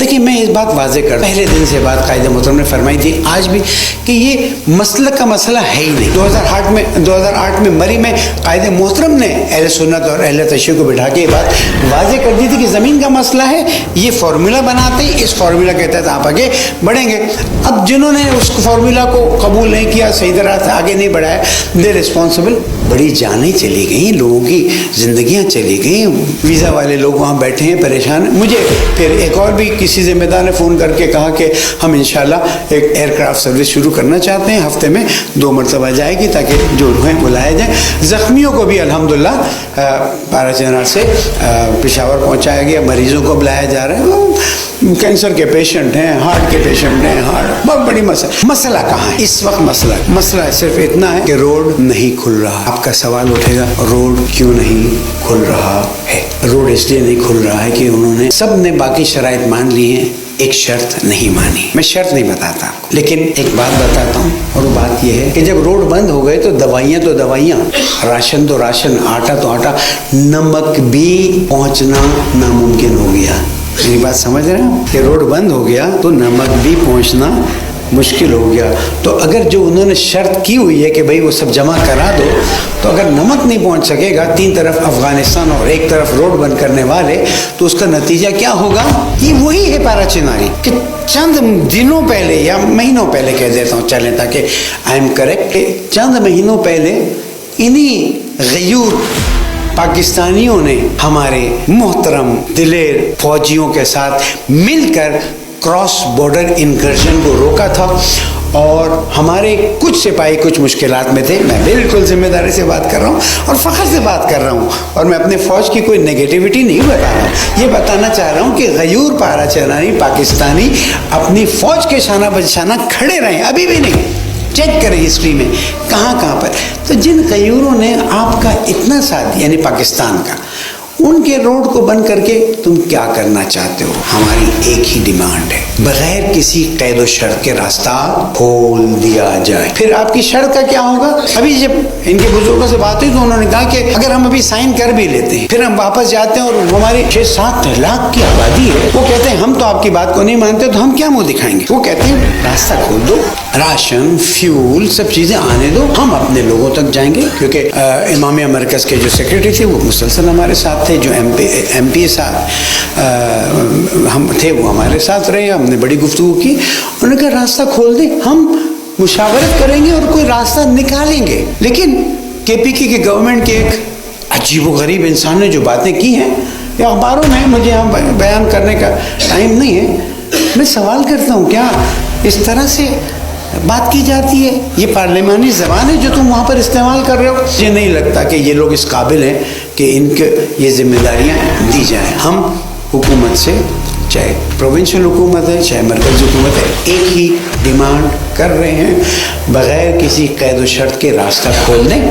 देखिए मैं इस बात वाजे कर, पहले दिन से बात कायदे मोहतरम ने फरमाई थी, आज भी, कि ये मसलक का मसला है ही नहीं। 2008 में मरी में कायदे मोहतरम ने अहले सुन्नत और अहले तशय्युअ को बिठा के ये बात वाजे कर दी थी कि ज़मीन का मसला है, ये फार्मूला बनाते ही इस फार्मूला के तहत आप आगे बढ़ेंगे। अब जिन्होंने उस फार्मूला को कबूल नहीं किया, सही तरह से आगे नहीं बढ़ाया, दे रिस्पॉन्सिबल। बड़ी जानें चली गई, लोगों की ज़िंदगियाँ चली गई, वीज़ा वाले लोग वहाँ बैठे हैं परेशान। मुझे फिर एक और भी किसी ज़िम्मेदार ने फ़ोन करके कहा कि हम इंशाल्लाह एक एयरक्राफ्ट सर्विस शुरू करना चाहते हैं, हफ्ते में 2 मरतबा जाएगी ताकि जो हैं बुलाया जाए। ज़ख्मियों को भी अल्हम्दुलिल्लाह पारा चनार से पेशावर पहुँचाया गया, मरीज़ों को बुलाया जा रहा है। कैंसर के पेशेंट हैं, हार्ट के पेशेंट हैं, बहुत बड़ी मसला कहाँ है इस वक्त? मसला सिर्फ इतना है कि रोड नहीं खुल रहा। आपका सवाल उठेगा, रोड क्यों नहीं खुल रहा है? रोड इसलिए नहीं खुल रहा है कि उन्होंने, सब ने बाकी शराइत मान ली हैं, एक शर्त नहीं मानी। मैं शर्त नहीं बताता आपको, लेकिन एक बात बताता हूँ, और वो बात ये है कि जब रोड बंद हो गए तो दवाइयाँ तो दवाइयाँ, राशन तो राशन, आटा तो आटा, नमक भी पहुँचना नामुमकिन हो गया। मेरी बात समझ रहे हैं कि रोड बंद हो गया तो नमक भी पहुंचना मुश्किल हो गया। तो अगर जो उन्होंने शर्त की हुई है कि भाई वो सब जमा करा दो, तो अगर नमक नहीं पहुंच सकेगा, 3 तरफ अफगानिस्तान और एक तरफ रोड बंद करने वाले, तो उसका नतीजा क्या होगा? ये वही है पारा चिनारी कि चंद दिनों पहले या महीनों पहले कह देता हूँ, चलें ताकि आई एम करेक्ट, चंद महीनों पहले इन्हीं गयूर पाकिस्तानियों ने हमारे मोहतरम दिलेर फौजियों के साथ मिलकर क्रॉस बॉर्डर इनकर्जन को रोका था, और हमारे कुछ सिपाही कुछ मुश्किलात में थे। मैं बिल्कुल जिम्मेदारी से बात कर रहा हूँ और फ़ख्र से बात कर रहा हूँ, और मैं अपने फ़ौज की कोई नेगेटिविटी नहीं बता रहा हूँ। ये बताना चाह रहा हूँ कि गयूर पारा चनारी पाकिस्तानी अपनी फ़ौज के शाना बशाना खड़े रहे, अभी भी नहीं। चेक करें हिस्ट्री में कहाँ पर। तो जिन गयूरों ने आपका इतना साथ, यानी पाकिस्तान का, उनके रोड को बंद करके तुम क्या करना चाहते हो? हमारी एक ही डिमांड है, बगैर किसी कैद व शर्त के रास्ता खोल दिया जाए। फिर आपकी शर्त का क्या होगा? अभी जब इनके बुजुर्गों से बात हुई तो उन्होंने कहा कि अगर हम अभी साइन कर भी लेते हैं, फिर हम वापस जाते हैं और हमारी 6-7 लाख की आबादी है, वो कहते हैं हम तो आपकी बात को नहीं मानते, तो हम क्या मुंह दिखाएंगे? वो कहते हैं रास्ता खोल दो, राशन, फ्यूल, सब चीजें आने दो, हम अपने लोगों तक जाएंगे। क्योंकि इमामिया मरकज़ के जो सेक्रेटरी थे वो मुसलसल हमारे साथ थे, जो MP साथ हम थे वो हमारे साथ रहे, हमने बड़ी गुफ्तगू की। उन्होंने कहा रास्ता खोल दे, हम मुशावरत करेंगे और कोई रास्ता निकालेंगे। लेकिन KPK की गवर्नमेंट के एक अजीब व गरीब इंसान ने जो बातें की हैं, या अखबारों में, मुझे यहाँ बयान करने का टाइम नहीं है। मैं सवाल करता हूँ, क्या इस तरह से बात की जाती है? ये पार्लिमानी ज़बान है जो तुम वहाँ पर इस्तेमाल कर रहे हो। मुझे नहीं लगता कि ये लोग इस काबिल हैं कि इनके ये जिम्मेदारियाँ दी जाएँ। हम हुकूमत से, चाहे प्रोविंशियल हुकूमत है चाहे मरकज़ी हुकूमत है, एक ही डिमांड कर रहे हैं, बग़ैर किसी कैद व शर्त के रास्ता खोल दें।